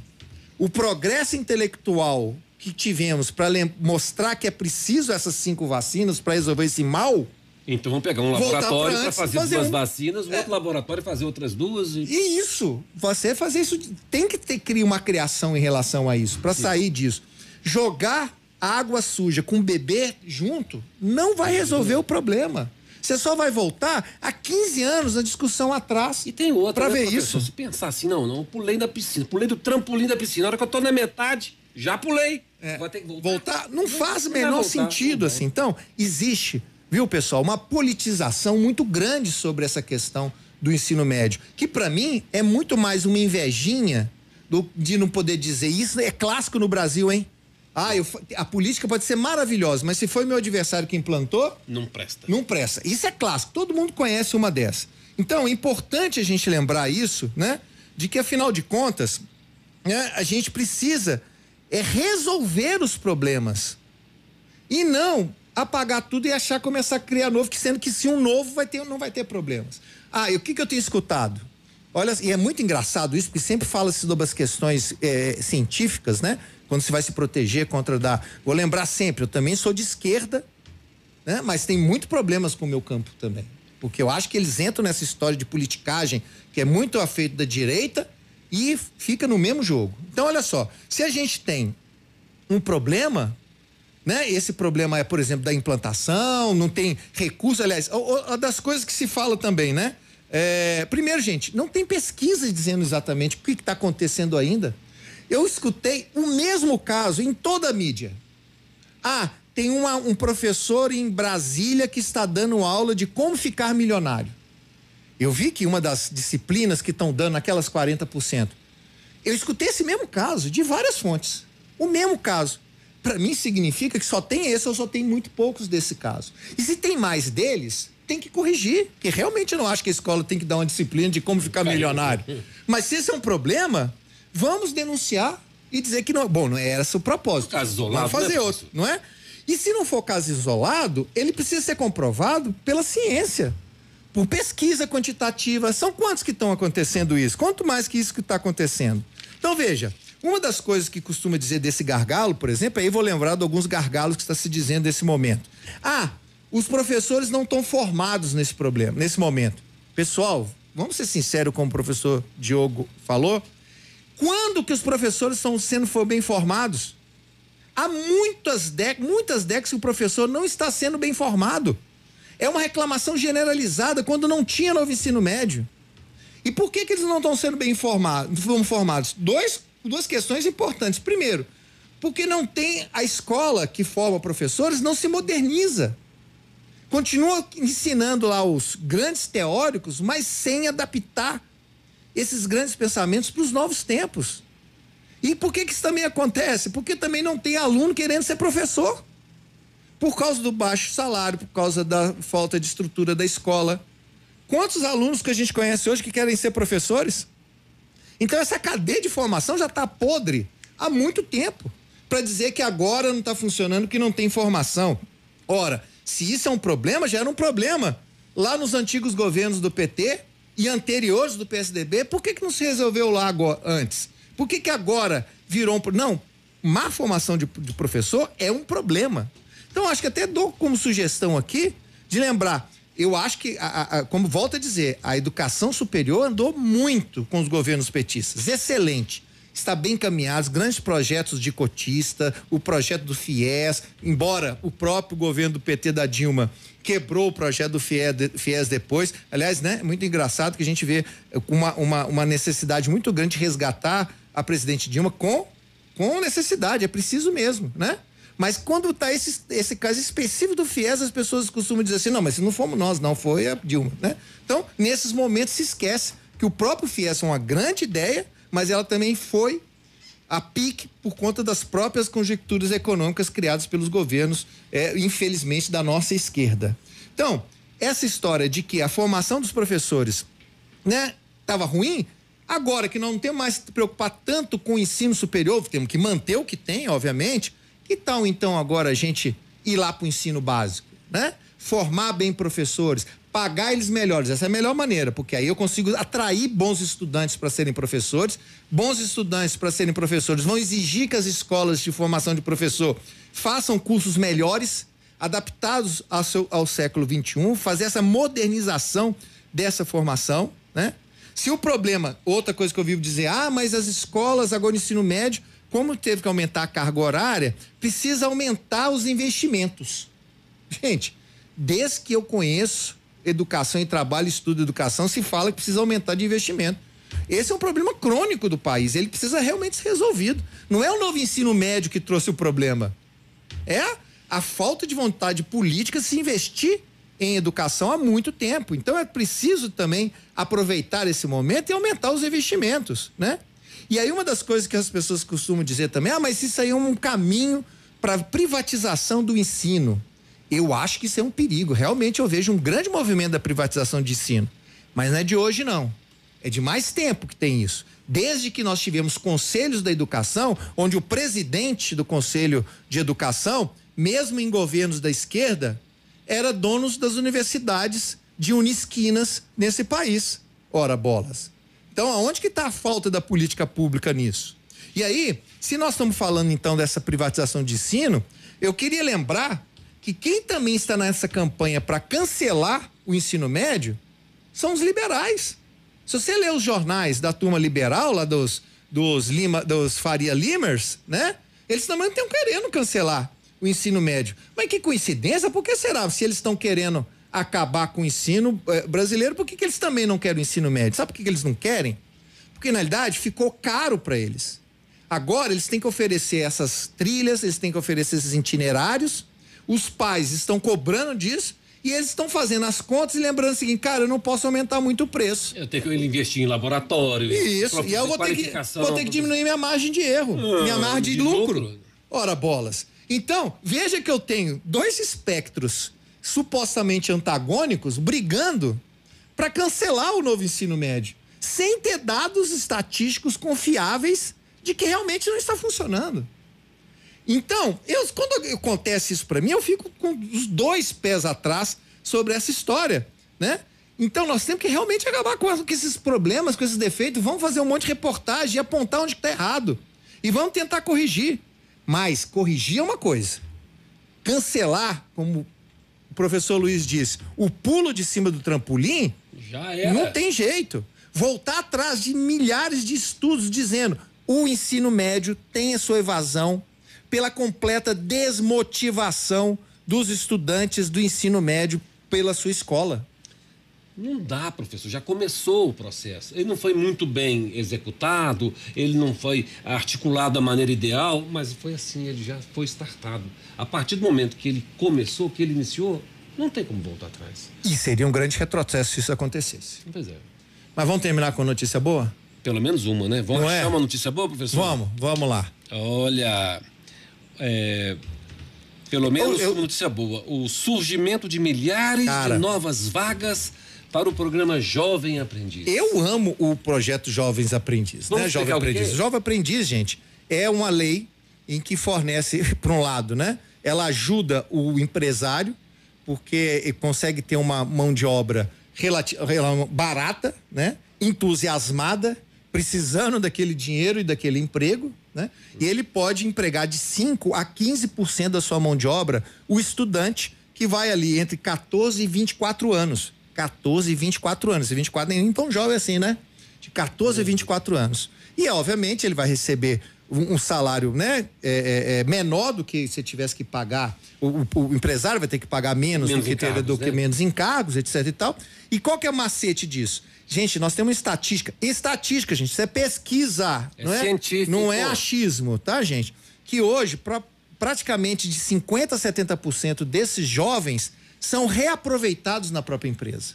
o progresso intelectual que tivemos para mostrar que é preciso essas 5 vacinas para resolver esse mal. Então vamos pegar um laboratório para fazer 2 vacinas, outro laboratório fazer outras 2. E isso, você fazer isso, tem que criar uma criação em relação a isso, para sair disso. Jogar água suja com bebê junto não vai resolver o problema. Você só vai voltar a 15 anos na discussão atrás. E tem outra, para ver isso. Se pensar assim, não, pulei da piscina, pulei do trampolim da piscina, na hora que eu tô na metade, já pulei. Vai ter que voltar. Não faz o menor sentido assim. Então, existe, viu, pessoal, uma politização muito grande sobre essa questão do ensino médio, que para mim é muito mais uma invejinha de não poder dizer isso. É clássico no Brasil, hein? A política pode ser maravilhosa, mas se foi meu adversário que implantou... Não presta. Não presta. Isso é clássico, todo mundo conhece uma dessa. Então, é importante a gente lembrar isso, né? De que, afinal de contas, né, a gente precisa resolver os problemas. E não apagar tudo e começar a criar novo, sendo que se um novo não vai ter problemas. E o que eu tenho escutado? Olha, e é muito engraçado isso, porque sempre fala-se sobre as questões científicas, né? Quando se vai se proteger contra Vou lembrar sempre, eu também sou de esquerda, né? Mas tem muitos problemas com o meu campo também. Porque eu acho que eles entram nessa história de politicagem, que é muito afeito da direita, e fica no mesmo jogo. Então, olha só, se a gente tem um problema, né? Esse problema é, por exemplo, da implantação, não tem recurso, aliás, das coisas que se fala também, né? Primeiro, gente, não tem pesquisa dizendo exatamente o que está acontecendo ainda. Eu escutei o mesmo caso em toda a mídia. Tem um professor em Brasília que está dando aula de como ficar milionário. Eu vi que uma das disciplinas que estão dando aquelas 40%. Eu escutei esse mesmo caso de várias fontes. O mesmo caso. Para mim significa que só tem esse ou só tem muito poucos desse caso. E se tem mais deles, tem que corrigir. Porque realmente eu não acho que a escola tem que dar uma disciplina de como ficar milionário. Mas se esse é um problema... Vamos denunciar e dizer que não. Bom, não é esse o propósito. Caso isolado. Vamos fazer outro, não é? E se não for caso isolado, ele precisa ser comprovado pela ciência, por pesquisa quantitativa. São quantos que estão acontecendo isso? Quanto mais que isso que está acontecendo? Então, veja, Uma das coisas que costuma dizer desse gargalo, por exemplo, aí vou lembrar de alguns gargalos que está se dizendo nesse momento. Os professores não estão formados nesse momento. Pessoal, vamos ser sinceros, como o professor Diogo falou, quando que os professores estão sendo bem formados? Há muitas décadas que o professor não está sendo bem formado. É uma reclamação generalizada quando não tinha novo ensino médio. E por que eles não estão sendo bem formados? Duas questões importantes. Primeiro, porque não tem a escola que forma professores, não se moderniza. Continua ensinando lá os grandes teóricos, mas sem adaptar esses grandes pensamentos para os novos tempos. E por que isso também acontece? Porque também não tem aluno querendo ser professor. Por causa do baixo salário, por causa da falta de estrutura da escola. Quantos alunos que a gente conhece hoje que querem ser professores? Então essa cadeia de formação já está podre há muito tempo. Para dizer que agora não está funcionando, que não tem formação. Ora, se isso é um problema, já era um problema lá nos antigos governos do PT e anteriores do PSDB. Por que não se resolveu lá antes? Por que agora virou Não, má formação de professor é um problema. Então acho que até dou como sugestão aqui de lembrar, eu acho que, como volto a dizer, a educação superior andou muito com os governos petistas, excelente. Está bem encaminhado, grandes projetos de cotista, o projeto do FIES, embora o próprio governo do PT da Dilma quebrou o projeto do FIES depois. Aliás, né, muito engraçado que a gente vê uma necessidade muito grande de resgatar a presidente Dilma com necessidade, é preciso mesmo, né? Mas quando está esse caso específico do FIES, as pessoas costumam dizer assim, não, mas se não fomos nós, não foi a Dilma, né? Então, nesses momentos se esquece que o próprio FIES é uma grande ideia, mas ela também foi a pique por conta das próprias conjecturas econômicas criadas pelos governos, infelizmente, da nossa esquerda. Então, essa história de que a formação dos professores, né, estava ruim, agora que não temos mais que se preocupar tanto com o ensino superior, temos que manter o que tem, obviamente, que tal então agora a gente ir lá para o ensino básico, né? Formar bem professores, pagar eles melhores, essa é a melhor maneira, porque aí eu consigo atrair bons estudantes para serem professores. Bons estudantes para serem professores vão exigir que as escolas de formação de professor façam cursos melhores, adaptados ao século XXI, fazer essa modernização dessa formação, né? Se o problema, outra coisa que eu vivo dizer, mas as escolas agora no ensino médio, como teve que aumentar a carga horária, precisa aumentar os investimentos. Gente, desde que eu conheço educação e trabalho, estudo educação, se fala que precisa aumentar de investimento. Esse é um problema crônico do país, ele precisa realmente ser resolvido. Não é o novo ensino médio que trouxe o problema, é a falta de vontade política de se investir em educação há muito tempo. Então é preciso também aproveitar esse momento e aumentar os investimentos, né? E aí uma das coisas que as pessoas costumam dizer também, mas isso aí é um caminho para privatização do ensino. Eu acho que isso é um perigo. Realmente eu vejo um grande movimento da privatização de ensino. Mas não é de hoje, não. É de mais tempo que tem isso. Desde que nós tivemos conselhos da educação, onde o presidente do conselho de educação, mesmo em governos da esquerda, era dono das universidades de unisquinas nesse país. Ora, bolas. Então, aonde que está a falta da política pública nisso? E aí, se nós estamos falando então dessa privatização de ensino, eu queria lembrar que quem também está nessa campanha para cancelar o ensino médio são os liberais. Se você ler os jornais da turma liberal, lá dos Faria Limers, né? Eles também estão querendo cancelar o ensino médio. Mas que coincidência, por que será? Se eles estão querendo acabar com o ensino brasileiro, por que eles também não querem o ensino médio? Sabe por que eles não querem? Porque, na realidade, ficou caro para eles. Agora, eles têm que oferecer essas trilhas, eles têm que oferecer esses itinerários, os pais estão cobrando disso e eles estão fazendo as contas e lembrando o seguinte, cara, eu não posso aumentar muito o preço. Eu tenho que investir em laboratório. Isso, e eu vou ter que diminuir minha margem de erro, minha margem de lucro. Ora, bolas. Então, veja que eu tenho dois espectros supostamente antagônicos brigando para cancelar o novo ensino médio, sem ter dados estatísticos confiáveis de que realmente não está funcionando. Então, quando acontece isso para mim, eu fico com os dois pés atrás sobre essa história, né? Então, nós temos que realmente acabar com esses problemas, com esses defeitos, vamos fazer um monte de reportagem e apontar onde está errado. E vamos tentar corrigir. Mas corrigir é uma coisa. Cancelar, como o professor Luiz disse, o pulo de cima do trampolim, já era. Não tem jeito. Voltar atrás de milhares de estudos dizendo o ensino médio tem a sua evasão pela completa desmotivação dos estudantes do ensino médio pela sua escola. Não dá, professor, já começou o processo. Ele não foi muito bem executado, ele não foi articulado da maneira ideal, mas foi assim, ele já foi startado. A partir do momento que ele começou, que ele iniciou, não tem como voltar atrás. E seria um grande retrocesso se isso acontecesse. Pois é. Mas vamos terminar com a notícia boa? Pelo menos uma, né? Vamos achar uma notícia boa, professor? Vamos lá. Olha, pelo menos uma notícia boa. O surgimento de milhares de novas vagas para o programa Jovem Aprendiz. Eu amo o projeto Jovens Aprendiz, né? Jovem Aprendiz. Jovem Aprendiz, gente, é uma lei em que fornece, por um lado, né? Ela ajuda o empresário, porque consegue ter uma mão de obra barata, né? Entusiasmada, precisando daquele dinheiro e daquele emprego, né? E ele pode empregar de 5% a 15% da sua mão de obra o estudante que vai ali entre 14 e 24 anos. 14 e 24 anos. E 24 nem tão jovem assim, né? De 14 a 24 anos. E, obviamente, ele vai receber um salário, né? Menor do que se tivesse que pagar. O empresário vai ter que pagar menos do que menos encargos, etc e tal. E qual que é o macete disso? Gente, nós temos estatística. Estatística, gente, isso é pesquisa. Não é científico. Não é achismo, tá, gente? Que hoje, praticamente de 50% a 70% desses jovens são reaproveitados na própria empresa.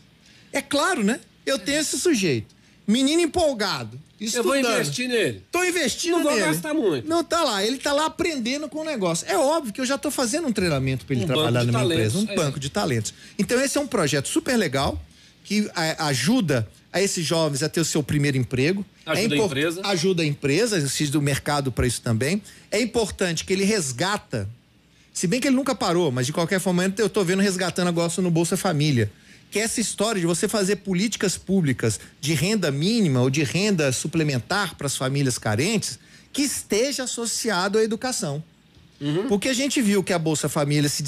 É claro, né? Eu tenho esse sujeito. Menino empolgado. Estudando. Eu vou investir nele. Tô investindo nele. Não vou gastar muito. Não tá lá. Ele tá lá aprendendo com o negócio. É óbvio que eu já tô fazendo um treinamento para ele trabalhar na minha empresa. Um banco de talentos. Então esse é um projeto super legal que ajuda a esses jovens a ter o seu primeiro emprego. Ajuda a empresa. Ajuda a empresa, existe do mercado para isso também. É importante que ele resgata, se bem que ele nunca parou, mas de qualquer forma eu tô vendo resgatando agora no Bolsa Família, que é essa história de você fazer políticas públicas de renda mínima ou de renda suplementar para as famílias carentes que esteja associado à educação. Porque a gente viu que a Bolsa Família se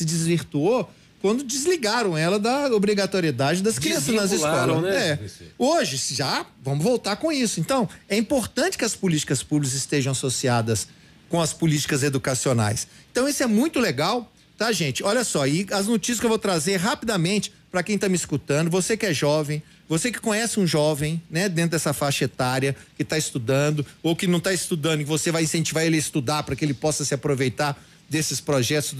desvirtuou quando desligaram ela da obrigatoriedade das crianças nas escolas. Né? Hoje, já vamos voltar com isso. Então, é importante que as políticas públicas estejam associadas com as políticas educacionais. Então, isso é muito legal, tá, gente? Olha só, e as notícias que eu vou trazer rapidamente para quem tá me escutando, você que é jovem, você que conhece um jovem, né, dentro dessa faixa etária, que tá estudando, ou que não tá estudando, e você vai incentivar ele a estudar para que ele possa se aproveitar desses projetos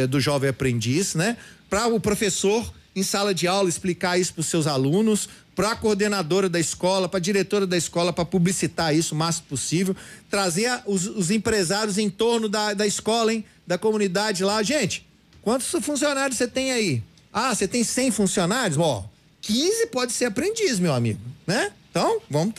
do Jovem Aprendiz, né? Para o professor, em sala de aula, explicar isso para os seus alunos, para a coordenadora da escola, para a diretora da escola, para publicitar isso o máximo possível, trazer os empresários em torno da escola, hein? Da comunidade lá. Gente, quantos funcionários você tem aí? Ah, você tem 100 funcionários? 15 pode ser aprendiz, meu amigo, né? Então, vamos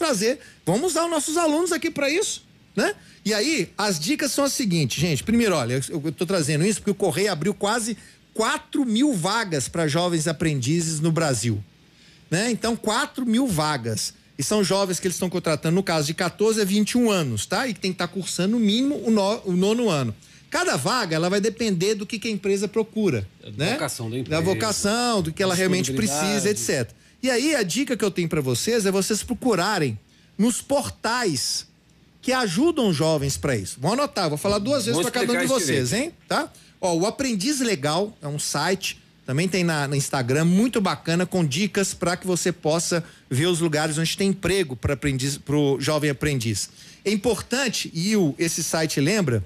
vamos usar os nossos alunos aqui para isso, né? E aí, as dicas são as seguintes, gente. Primeiro, olha, eu tô trazendo isso porque o Correio abriu quase 4.000 vagas para jovens aprendizes no Brasil, né? Então, 4.000 vagas. E são jovens que eles estão contratando, no caso, de 14 a 21 anos, tá? E que tem que estar cursando no mínimo o 9º ano. Cada vaga, ela vai depender do que a empresa procura, né? Vocação da empresa. Da vocação, do que ela realmente precisa, etc. E aí, a dica que eu tenho para vocês é vocês procurarem nos portais que ajudam jovens para isso. Vão anotar, vou falar 2 vezes para cada um de vocês, hein? Tá? Ó, o Aprendiz Legal é um site, também tem no Instagram, muito bacana, com dicas para que você possa ver os lugares onde tem emprego para pro jovem aprendiz. É importante, e esse site lembra,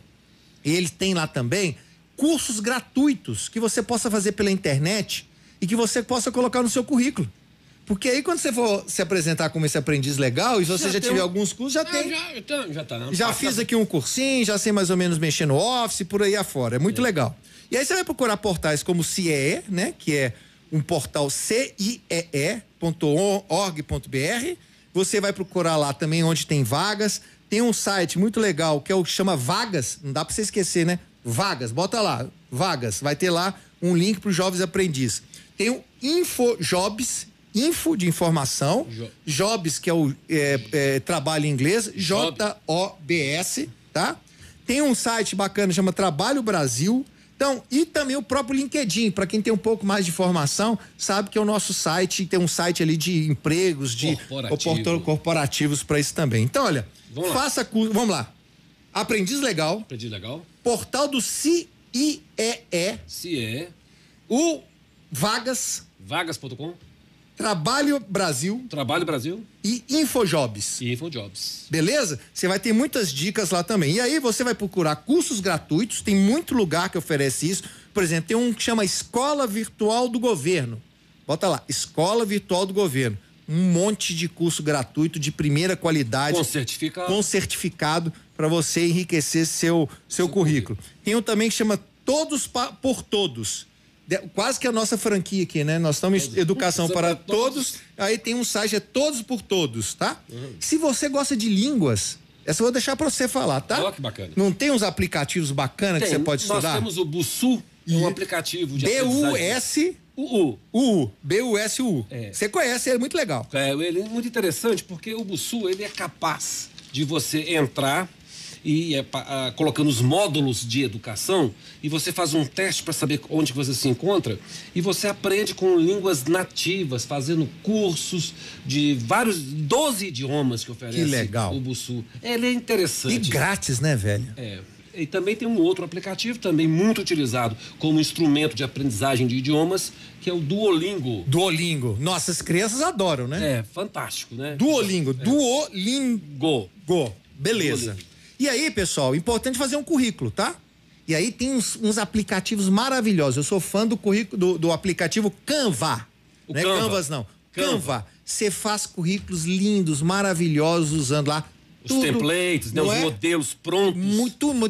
e ele tem lá também cursos gratuitos que você possa fazer pela internet e que você possa colocar no seu currículo. Porque aí quando você for se apresentar como esse aprendiz legal, e se você já tiver alguns cursos, já fiz aqui um cursinho, já sei mais ou menos mexer no Office, por aí afora. É muito legal. E aí você vai procurar portais como o CIEE, né? Que é um portal ciee.org.br. Você vai procurar lá também onde tem vagas. Tem um site muito legal que chama Vagas, não dá pra você esquecer, né? Vagas, bota lá, Vagas, vai ter lá um link para os jovens aprendizes. Tem o Infojobs, info de informação, jobs, que é o trabalho em inglês, JOBS, tá? Tem um site bacana, chama Trabalho Brasil. Então, e também o próprio LinkedIn, para quem tem um pouco mais de informação, sabe que é o nosso site, tem um site ali de empregos, de corporativos para isso também. Então, olha, faça curso, vamos lá. Aprendiz Legal. Portal do CIEE. O Vagas.com. Trabalho Brasil e Infojobs. Beleza? Você vai ter muitas dicas lá também. E aí você vai procurar cursos gratuitos, tem muito lugar que oferece isso. Por exemplo, tem um que chama Escola Virtual do Governo. Bota lá, Escola Virtual do Governo. Um monte de curso gratuito de primeira qualidade. Com certificado para você enriquecer seu currículo. Tem um também que chama Todos por Todos. Quase que a nossa franquia aqui, né? Nós estamos Educação para Todos. Aí tem um site, é Todos por Todos, tá? Se você gosta de línguas, essa eu vou deixar para você falar, tá? Olha que bacana. Não tem uns aplicativos bacanas que você pode estudar? Nós temos o Busuu, um aplicativo de BUSUU. Você conhece, é muito legal. Ele é muito interessante porque o Busuu, ele é capaz de você entrar e colocando os módulos de educação e você faz um teste para saber onde você se encontra e você aprende com línguas nativas, fazendo cursos de 12 idiomas que oferece. Que legal. O Busuu. Ele é interessante. E grátis, né, velho? E também tem um outro aplicativo também muito utilizado como instrumento de aprendizagem de idiomas, que é o Duolingo. Nossas crianças adoram, né? Fantástico, né? Duolingo. Beleza. Duolingo. E aí, pessoal, importante fazer um currículo, tá? E aí tem uns aplicativos maravilhosos. Eu sou fã do currículo do aplicativo Canva. Não é Canvas, não. Canva. Você faz currículos lindos, maravilhosos, usando lá os templates, né? Os modelos prontos.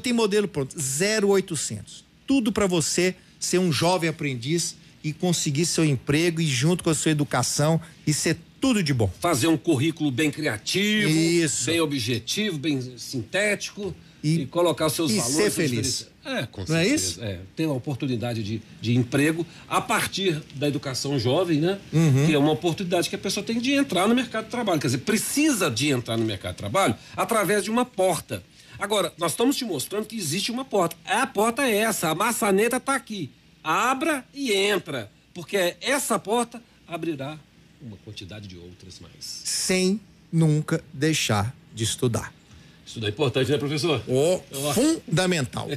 Tem modelo pronto. 0800. Tudo para você ser um jovem aprendiz e conseguir seu emprego e junto com a sua educação e ser tudo de bom. Fazer um currículo bem criativo, isso, bem objetivo, bem sintético e colocar os seus valores. E ser feliz. Com certeza. Não é isso? Ter uma oportunidade de emprego a partir da educação jovem, né? Que é uma oportunidade que a pessoa tem de entrar no mercado de trabalho. Quer dizer, precisa de entrar no mercado de trabalho através de uma porta. Agora, nós estamos te mostrando que existe uma porta. A porta é essa, a maçaneta está aqui. Abra e entra, porque essa porta abrirá uma quantidade de outras mais. Sem nunca deixar de estudar. Estudar é importante, né, professor? Fundamental.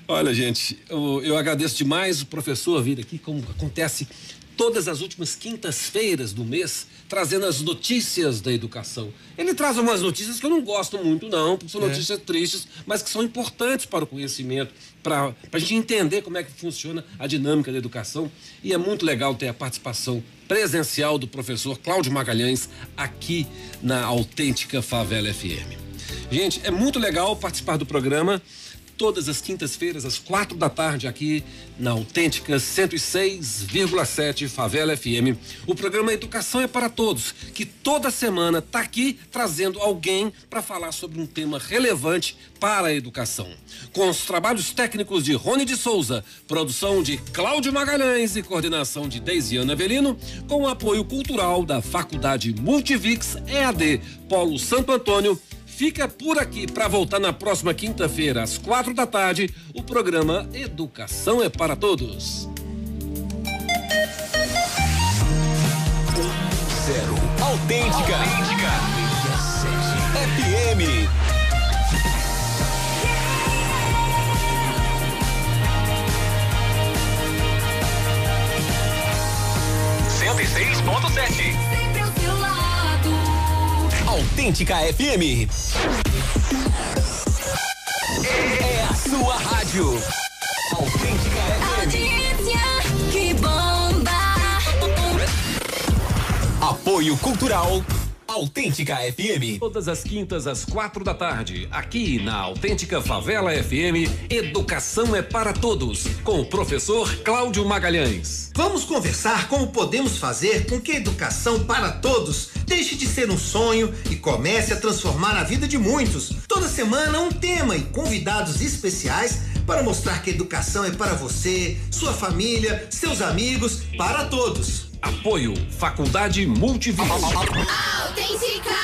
Olha, gente, eu agradeço demais o professor vir aqui, como acontece todas as últimas quintas-feiras do mês, trazendo as notícias da educação. Ele traz umas notícias que eu não gosto muito, não, porque são notícias tristes, mas que são importantes para o conhecimento, para a gente entender como é que funciona a dinâmica da educação. E é muito legal ter a participação presencial do professor Cláudio Magalhães aqui na Autêntica Favela FM. Gente, é muito legal participar do programa todas as quintas-feiras, às 4h, aqui na Autêntica 106,7 Favela FM. O programa Educação é para Todos, que toda semana está aqui trazendo alguém para falar sobre um tema relevante para a educação. Com os trabalhos técnicos de Rony de Souza, produção de Cláudio Magalhães e coordenação de Deisiana Avelino, com o apoio cultural da Faculdade Multivix EAD Polo Santo Antônio. Fica por aqui para voltar na próxima quinta-feira, às 4h, o programa Educação é para Todos. 0 Autêntica FM. Autêntica FM. É a sua rádio. Autêntica FM. Audiência que bomba. Apoio Cultural Autêntica FM. Todas as quintas às 4h, aqui na Autêntica Favela FM, Educação é para Todos, com o professor Cláudio Magalhães. Vamos conversar como podemos fazer com que a educação para todos deixe de ser um sonho e comece a transformar a vida de muitos. Toda semana um tema e convidados especiais para mostrar que a educação é para você, sua família, seus amigos, para todos. Apoio Faculdade Multivis. Autêntica